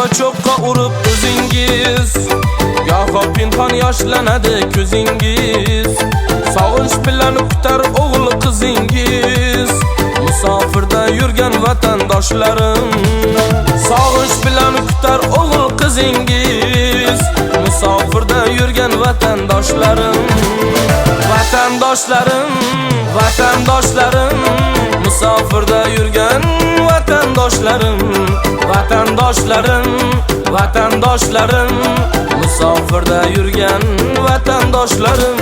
cho'qqa urib o'zingiz, goho pinhon yoshlanadi ko'zingiz. Sog'inch bilan kutar o'g'il qizingiz, musofirda yurgan vatandoshlarim. Sog'inch bilan kutar o'g'il qizingiz, musofirda yurgan vatandoshlarim. Vatandoshlarim, vatandoshlarim, musofirda yurgan vatandoshlarim. Vatandoshlarim, vatandoshlarim, musofirda yurgan vatandoshlarim.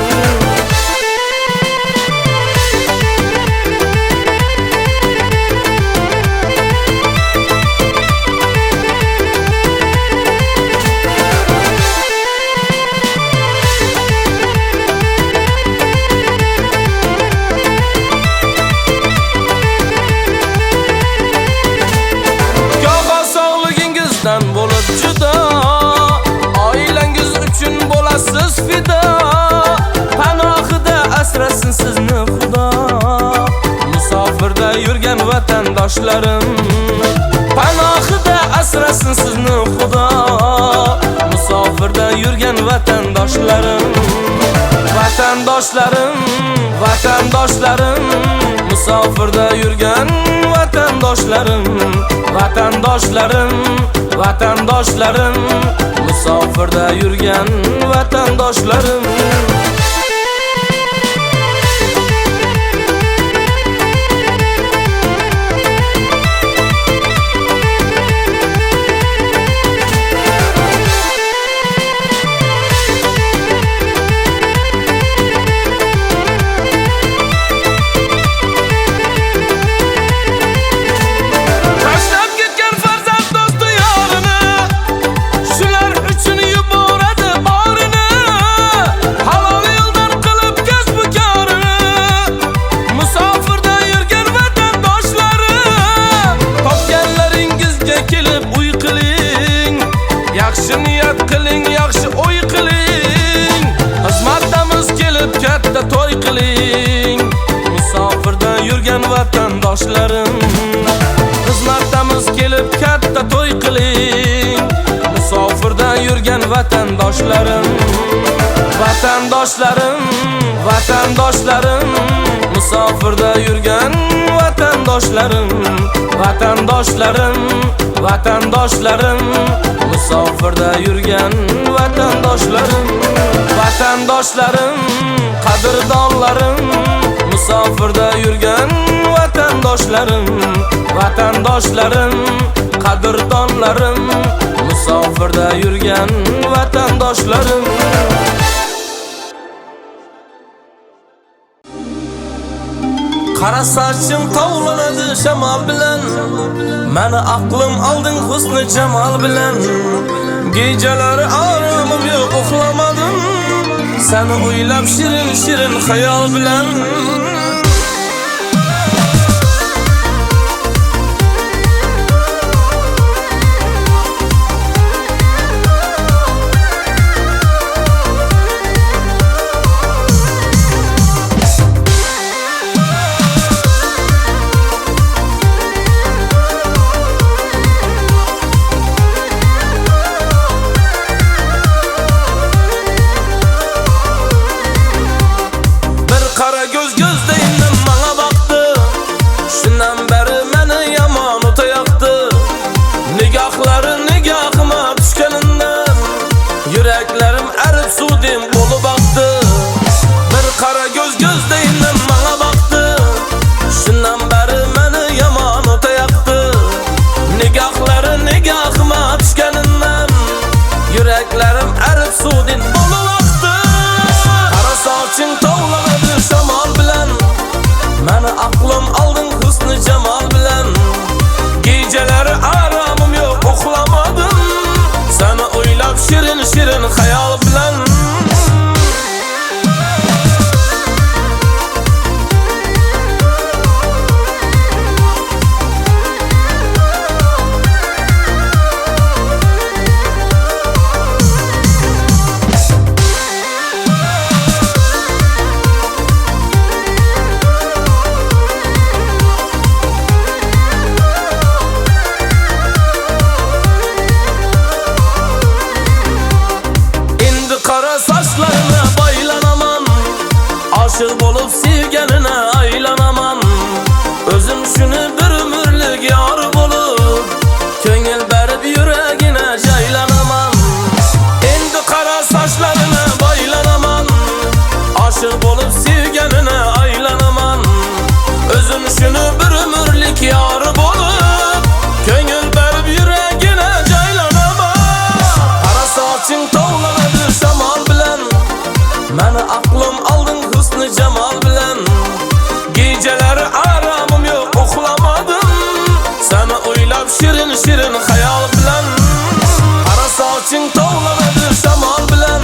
Bo'lib juda, oilangiz uchun bo'lasiz fida. Panohida asrasin sizni Xudo. Musofirda yurgan vatandoshlarim, panohida asrasin sizni Xudo. Musofirda yurgan vatandoshlarim. Vatandoshlarim, vatandoshlarim, musofirda yurgan vatandoshlarim. Vatandoshlarim, vatandoshlarim, musofirda yurgan vatandoshlarim. Yaxshi niyat qiling, yaxshi o'y qiling. Xizmatdamiz kelib katta to'y qiling. Musofirda yurgan vatandoshlarim, xizmatdamiz kelib katta to'y qiling. Musofirda yurgan vatandoshlarim. Vatandoshlarim, vatandoshlarim, musofirda yurgan vatandoshlarim. Vatandoshlarim, vatandoshlarim, musofirda yurgan vatandoshlarim. Vatandoshlarim, qadrdonlarim, musofirda yurgan vatandoshlarim. Vatandoshlarim, qadrdonlarim, musofirda yurgan vatandoshlarim. Qara sochim tovlanadi shamol bilan, meni aqlim olding husni jamol bilan. Gecalari oromim yo'q, uxlamadim, seni o'ylab shirin shirin xayol bilan. Yüreklarim erib suvdim bo'lib oqdi. Bir qara gözdeyinim bana baktı. Shundan beri meni yomon o'tayapti. Nigohlari nigohima tushganidan yuraklarim erib suvdim bo'lib oqdi. Qara soching tovlanadi shamol bilan, meni aqlim olding husni jamol bilan. Gecelari aromim yo'q, uxlamadim, seni o'ylab shirin shirin xayol bilan. Aşık bolup sevgenine aylanaman. Özüm şunu bir ömürlük yar bolup köngül berip yüreğine jaylanaman. Endi kara saçlarına baylanaman. Aşık bolup sevgenine aylanaman. Özüm şunu bir ömürlük yar bolup köngül berip yüreğine jaylanaman. Kara saçın tovlanadı şamal bilen, meni aklım aldın husnu cemal bilen. Geceler aramım yok uxlamadım, seni oylab şirin şirin hayal bilen. Kara saçın tovlanadı şamal bilen,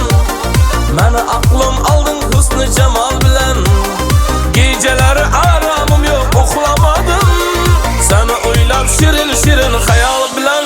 meni aklım aldın husnu cemal bilen. Geceler aramım yok uxlamadım, seni oylab şirin şirin hayal bilen.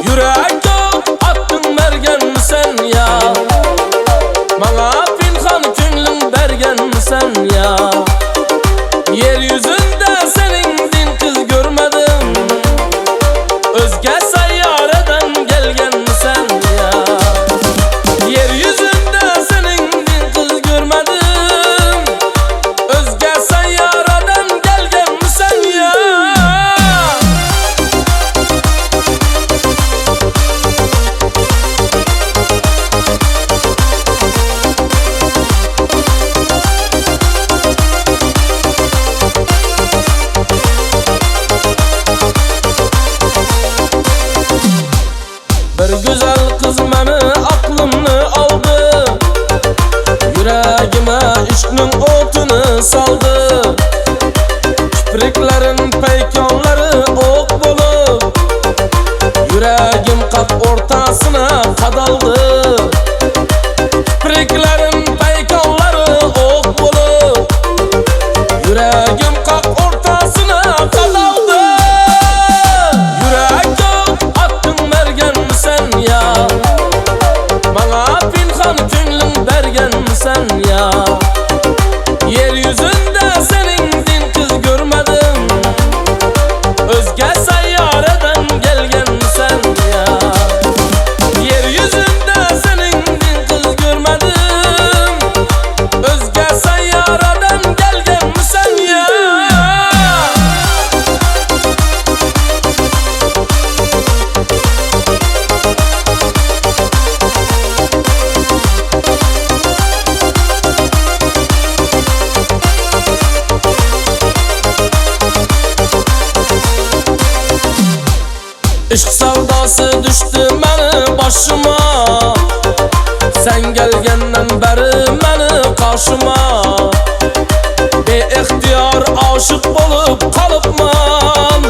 Yürekte attın bergen sen ya, bana pinhan könlün bergen sen ya. Yeryüzünde senin din kız görmedim, özge seyyareden gelgen sen ya. Yeryüzünde senin din kız görmedim, özge seyyareden gelgen sen ya. Bir güzel kız meni aklımni aldı, yüreğime ishqning o'tini saldı. Kipriklarin paykonlari o'q bo'lib, yüreğim qaq o'rtasina qadaldi. Kipriklarin paykonlari o'q bo'lib, yüreğim qaq o'rtasina qadaldi. Yürekte attın bergen sen ya, bana pinhan könlün bergen sen ya. Yeryüzünde senin din kız görmedim, özge seyyareden gelgen sen ya. Yeryüzünde senin din kız görmedim, özge seyyareden gelgen sen ya. Ishq savdosi düştü meni başıma, sen gelgenden beri meni karşıma. Beixtiyor aşık bolup kalıpman,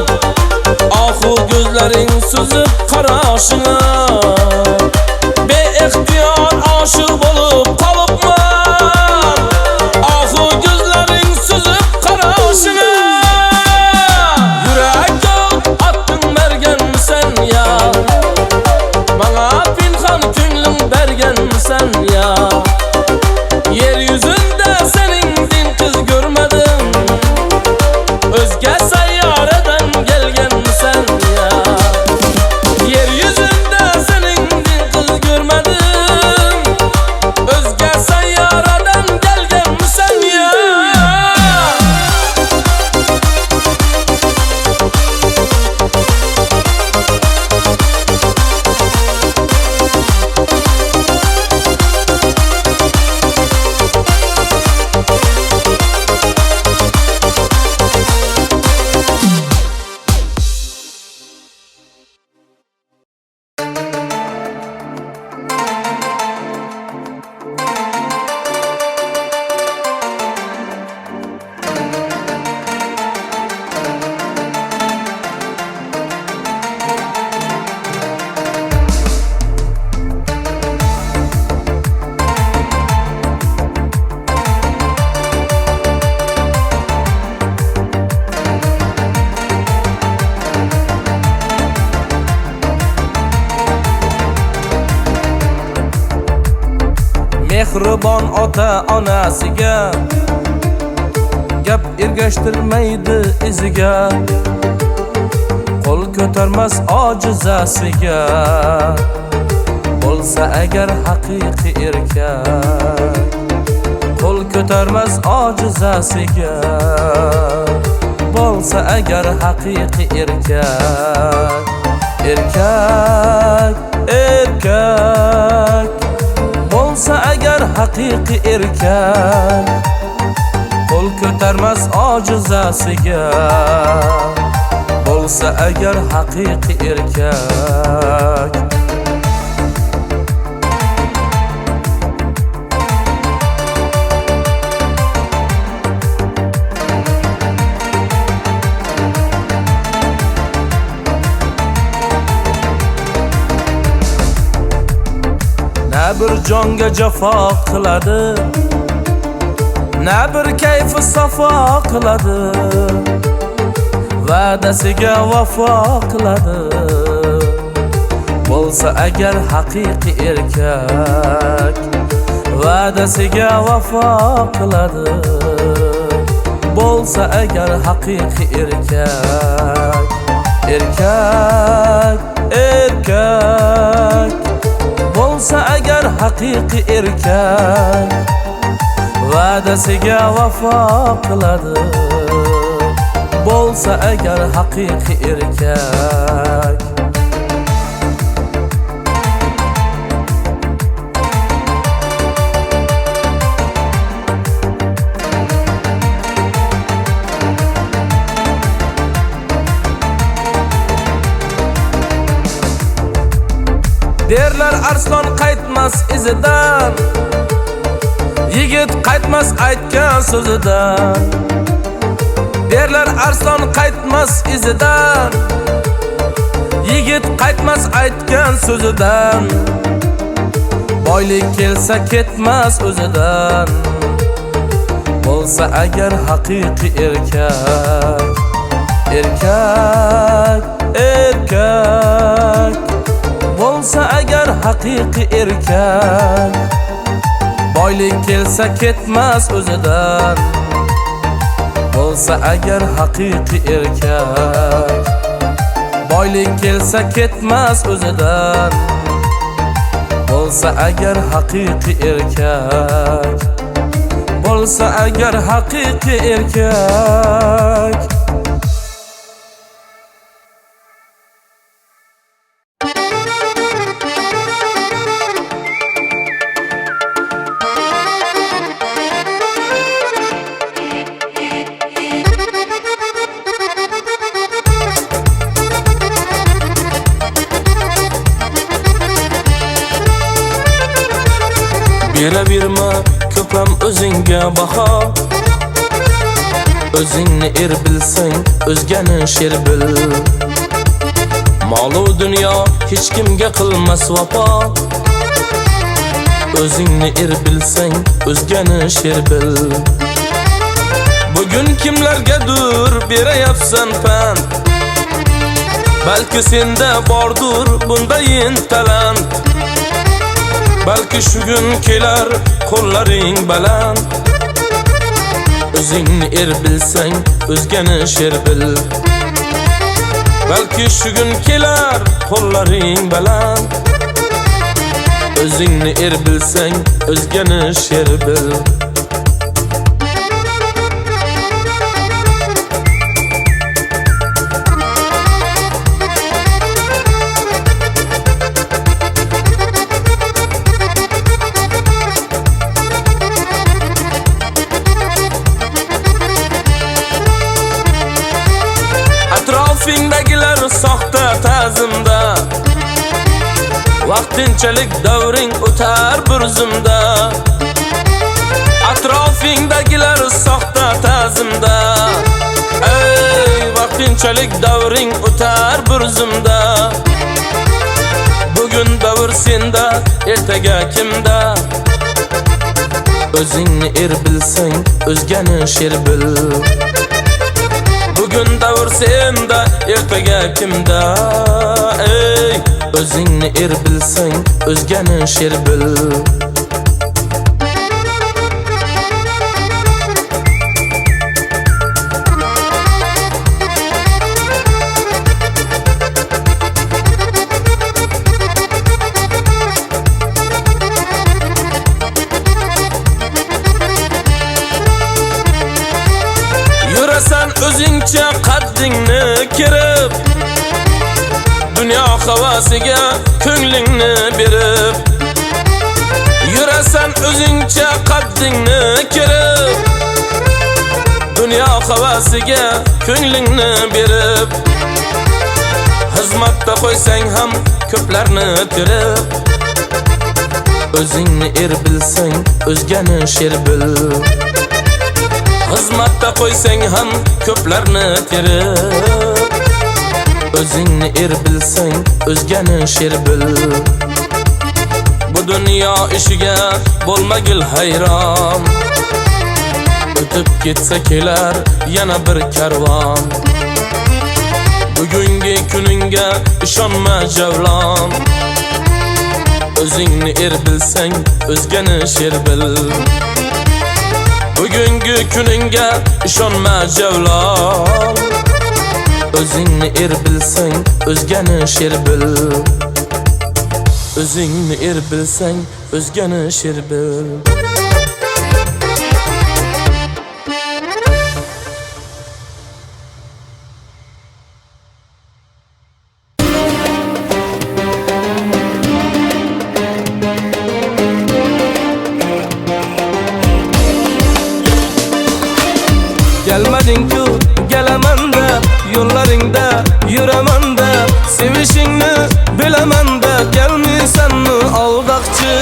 ahu gözlerin süzüp karşına. Beixtiyor aşık bolup kalıpman, ahu gözlerin süzüp karşına. Yürekte attın bergen sen ya, bana pinhan könlün bergen sen ya. Yeryüzünde senin din kız görmedim, özge seyyareden gelgen sen ya. Yeryüzünde senin mehribon ota onasiga gap ergashtirmaydi iziga, qo'l ko'tarmas ojizasiga. Bo'lsa agar haqiqiy erkak, qo'l ko'tarmas ojizasiga. Bo'lsa agar haqiqiy erkak, erkak, erkak. Bo'lsa agar haqiqiy erkak, qo'l ko'tarmas ojizasiga. Bo'lsa agar haqiqiy erkak. Na bir jonga jafo qiladi, na bir kayfi safo qiladi, va'dasiga vafo qiladi. Bo'lsa agar haqiqiy erkak, va'dasiga vafo qiladi. Bo'lsa agar haqiqiy erkak, erkak, erkak. Bo'lsa agar haqiqiy erkak, va'dasiga vafo qiladi. Bo'lsa agar haqiqiy erkak. Derlar arslon qaytmas izidan, yigit qaytmas aytgan so'zidan. Derlar arslon qaytmas izidan, yigit qaytmas aytgan so'zidan. Boylik kelsa ketmas o'zidan. Bo'lsa agar haqiqiy erkak, erkak, erkak. Bo'lsa agar haqiqiy erkak, boylik kelsa ketmas o'zidan. Bo'lsa agar haqiqiy erkak, boylik kelsa ketmas o'zidan. Bo'lsa agar haqiqiy erkak, bo'lsa agar haqiqiy erkak. Beraverma ko'pam o'zingga baho, o'zingni er bilsang, o'zgani sher bil. Mol-u dunyo hech kimga qilmas vafo, o'zingni er bilsang, o'zgani sher bil. Bugun kimlargadir berayapsan pand, balki senda bordur bundayin talant. Balki shu kun kelar qo'llaring baland, o'zingni er bilsang, o'zgani sher bil. Balki shu kun kelar qo'llaring baland, o'zingni er bilsang, o'zgani sher bil. Atrofingdagilar soxta ta'zimda, vaqtinchalik davring o'tar bir zumda. Atrofingdagilar soxta ta'zimda, ey vaqtinchalik davring o'tar bir zumda. Bugun davr senda, ertaga kimda? O'zingni er bilsang, o'zgani sher bil. Bugun davr senda, ertaga kimda? Ey o'zingni er bilsang, o'zgani sher bil. havasiga ko'nglingni berib, yurasan o'zingcha qaddingni kirib. Dunyo havasiga ko'nglingni berib, xizmatda qo'ysang ham ko'plarni tirib. O'zingni er bilsang, o'zgani sher bil. Xizmatda qo'ysang ham ko'plarni tirib. O'zingni er bilsang, o'zgani sher bil. Bu dunyo ishiga bo'lmagil hayron. O'tib ketsa kelar yana bir karvon. Bugungi kuningga ishonma javlon. O'zingni er bilsang, o'zgani sher bil. Bugungi kuningga ishonma javlon. O'zingni er bilsang, o'zgani sher bil. O'zingni er bilsang, o'zgani sher bil. Gelmedin-ku gelemende, yollarında yüremende. Sevişingni bilemende, gelmisenmi aldakçı.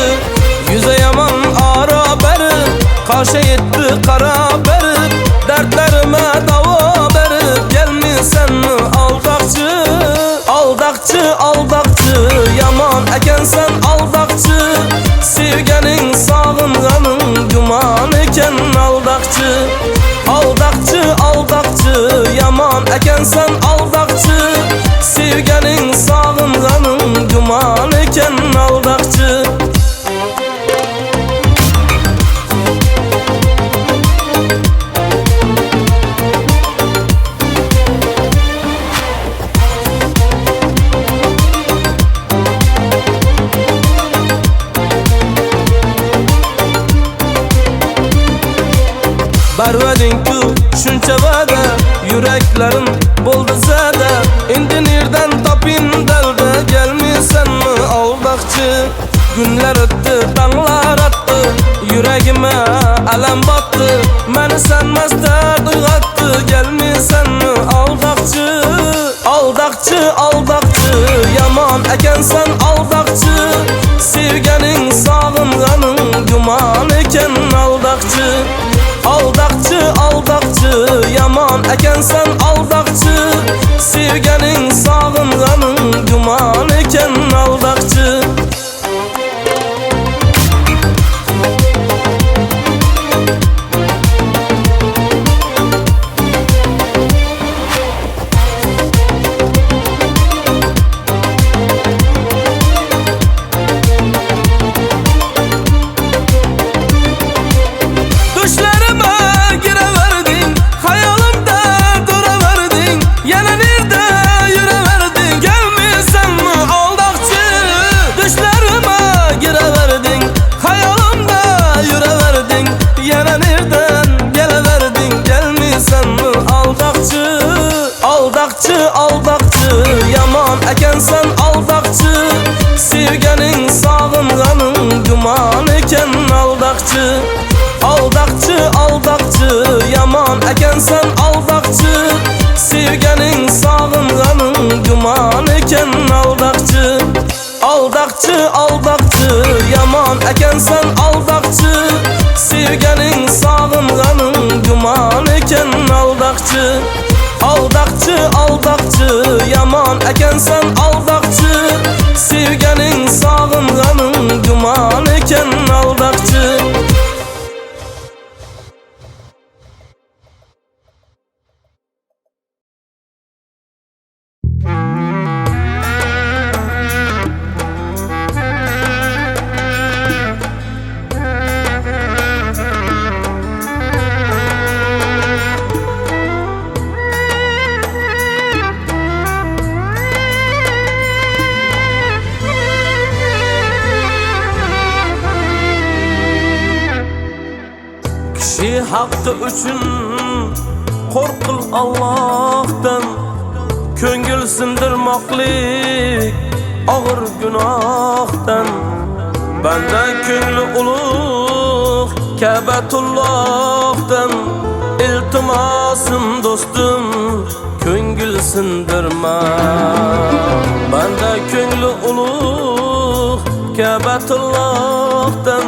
Yüze yaman ara berip, karşı yetti kara berip. Dertlerime dava berip, gelmisenmi aldakçı. Aldakçı, aldakçı, yaman ekensen aldakçı. Sevgenin sağınganın güman eken aldakçı. Aldakçı, aldakçı, yaman ekensen aldakçı. Sevgenin sağınganın güman eken aldakçı. Bervedin-ku şuncha va'da, yüreklerim bo'ldi zada. Endi nerdan topin dalda, gelmisenmi aldakçı. Günler o'tdi, tonglar o'tdi, yuragime alam botdi. Meni sanmas dard uyg'otdi, gelmisenmi aldakçı. Aldakçı, aldakçı, yaman ekensen aldakçı. Sevgenin sağınganın güman eken aldakçı. Aldakçı, aldakçı, yaman ekensen aldakçı. Sevgenin sağınganın güman eken aldakçı. Aldakçı, aldakçı, yaman ekensen aldakçı. Sevgenin sağınganın güman eken aldakçı. Aldakçı, aldakçı, yaman ekensen aldakçı. Sevgenin sağınganın güman eken aldakçı. Aldakçı, aldakçı, yaman ekensen aldakçı. Sevgenin sağınganın güman eken aldakçı. Aldakçı, aldakçı, yaman ekensen aldakçı. Sevgenin sağınganın güman eken aldakçı. Kishi haqqi uchun qo'rqil Allohdan. Ko'ngil sindirmoqlik ağır günahdan. Bende köngli ulug' Ka'batullah'dan. İltimasım dostum köngül sindirma. Bende köngli ulug' Ka'batullah'dan.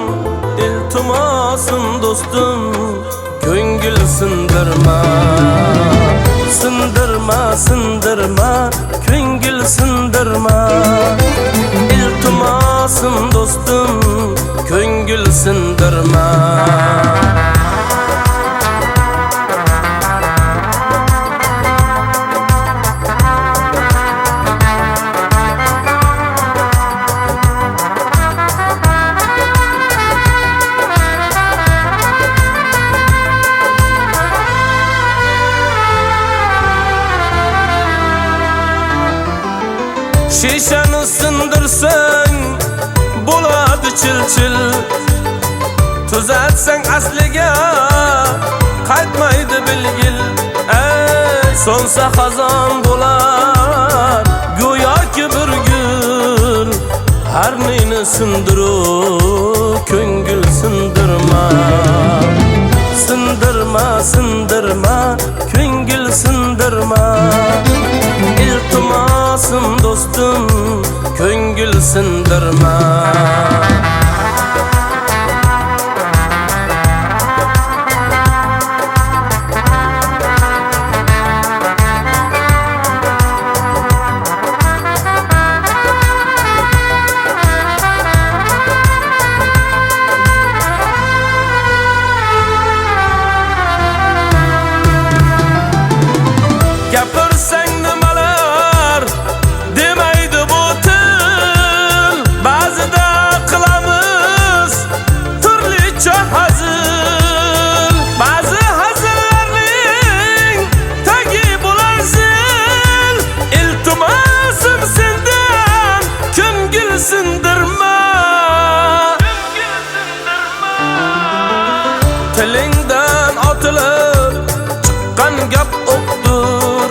İltimasım dostum köngül sindirma. Sindirma, sindirma, köngül sindirma. İltimasım dostum köngül sindirma. Şişeni sindirsen buladı çil-çil. Tuzatsan asliga qaytmaydi bilgil. Ey sonsa xazon bo'lar go'yoki bir gul. Har neyni sindiruv ko'ngil sindirma. Sindirma, sindirma, ko'ngil sindirma. İltimasım dostum köngül sindirma. Gapirsan nimalar demaydi bu til. Ba'zida qilamiz turlicha hazil. Ba'zi hazillarning tagi bo'lar zil. Iltimosim sendan ko'ngil sindirma. Tilingdan otilib chiqqan gap o'qdir.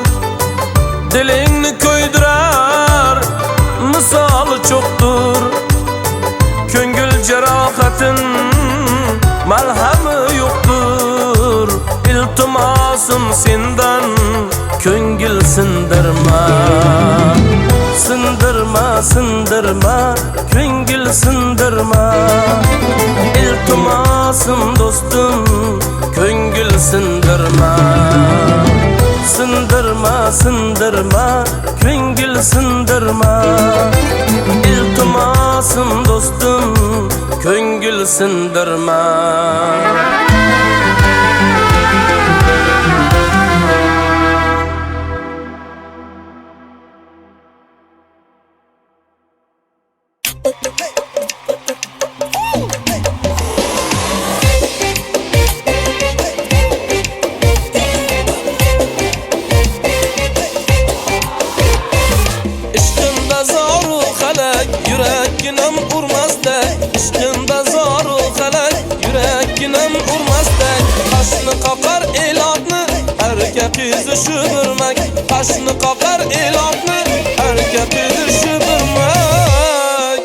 Dilingni ko'ydirar misoli cho'qdir. Ko'ngil jarohatin malhami yo'qdir. İltimosim sendan ko'ngil sindirma. Sindirma, sindirma, ko'ngil sindirma. İltimosim dostum ko'ngil sindirma. Sindirma, sindirma, ko'ngil sindirma. İltimasım dostum ko'ngil sindirma. İşkında zoru halak yüreğinem urmazda. İşkında zoru halak yüreğinem urmazda. Kaşını kakar elatni erkek yüzü şübürmek. Kaşını kakar elatni erkek yüzü şübürmek.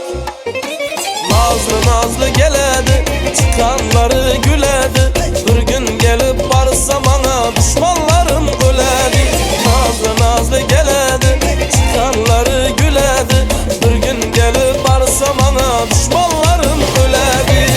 Nazlı nazlı geledi çıkanları güledi. Bir gün gelip varsa bana düşmanlarım öledi. Nazlı nazlı geledi çıkanları güledi. Bir gün gelip varsa bana düşmanlarım öledi.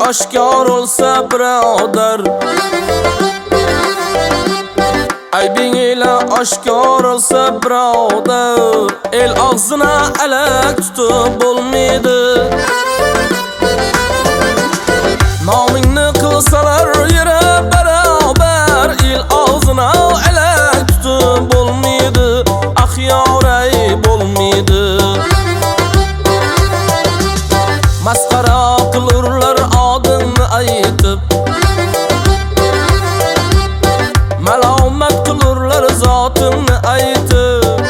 oshkor olsa birodar, aybing ila oshkor olsa birodar, el og'zina alak tutib bo'lmaydi. Nomingni qilsalar yura barobar, el og'zina alak tutib bo'lmaydi, axyoray bo'lmaydi. Masxara qilurlar odimni aytib, malomat qilurlar zotimni aytib.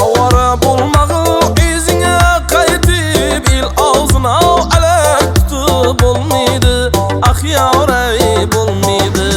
Avara bo'lmag'u izingga qaytib, el og'zina alak tutib bo'lmaydi, axyoray bo'lmaydi.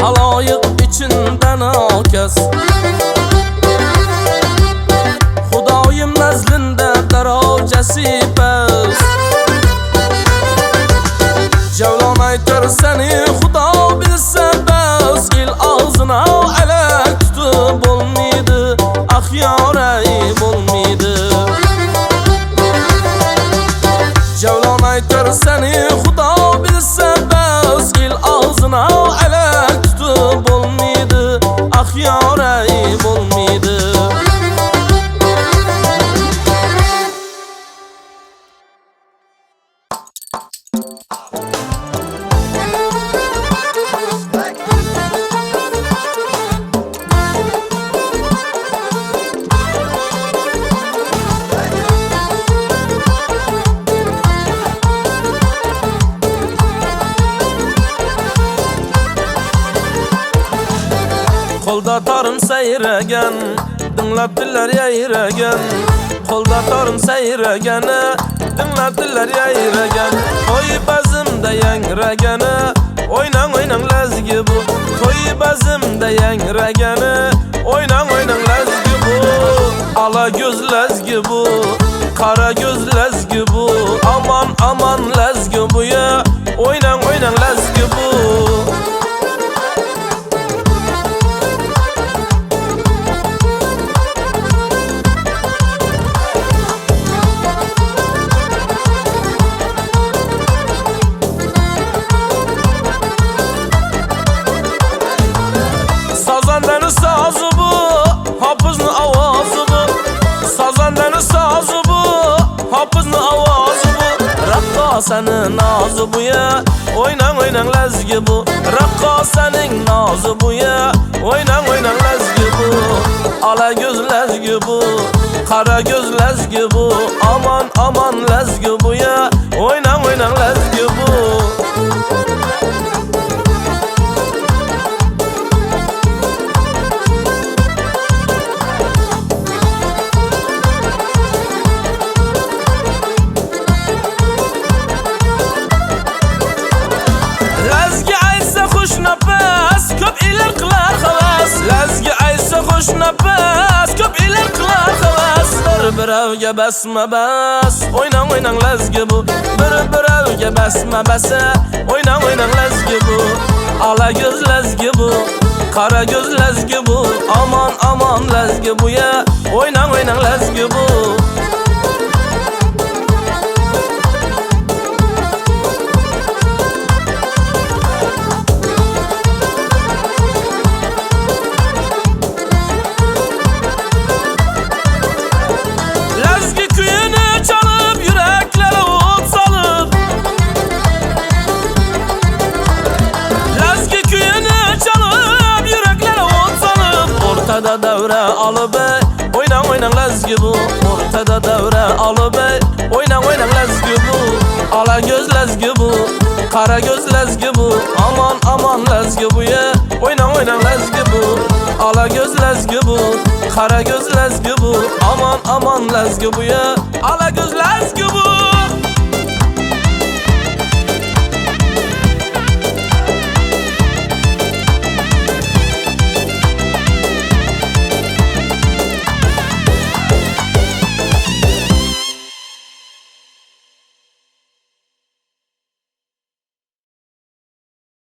Haloyiq içinden okas, Xudoyim nazlinde darajasi past. Javlon aytar seni Xudo bilsa bas, el og'zina alak tutib bo'lmaydi, axyoray bo'lmaydi. Javlon aytar seni Xudo bilsa bas, el og'zina alak tutib bo'lmaydi, axyoray bo'lmaydi. Qo'lda torim sayragan, dinlab dillar yayragan. Qo'lda torim sayragani, dinlab dillar yayragan. To'y bazimda yangragani, o'ynang o'ynang lazgi bu. To'y bazimda yangragani, o'ynang o'ynang lazgi bu. Ala göz lazgi bu, qara göz lazgi bu. Aman aman lazgi bu ya, o'ynang o'ynang lazgi bu. Sazandanı sazı bu, hafızlı avazı bu. Sazandanı sazı bu, hafızlı avazı bu. Raqqasaning nazı bu ya, o'ynang o'ynang lazgi bu. Raqqasaning nazı bu ya, o'ynang o'ynang lazgi bu. Ala göz lazgi bu, qara göz lazgi bu. Aman aman lazgi bu ya, o'ynang o'ynang lazgi bu. Nafas ko'p ilar qilar xalas. Bir-birovga basma bas, o'ynang o'ynang lazgi bu. Bir-birovga basma basa, o'ynang o'ynang lazgi bu. Ala göz lazgi bu, qara göz lazgi bu. Aman aman lazgi bu ya, o'ynang o'ynang lazgi bu. Ortada devre alıp oynan oynan lezgi bu. Ortada devre alıp oynan oynan lezgi bu. Ala göz lezgi bu, kara göz lezgi bu. Aman aman lezgi bu ya, oynan oynan lezgi bu. Ala göz lezgi bu, kara göz lezgi bu. Aman aman lezgi bu ya, ala göz lezgi bu.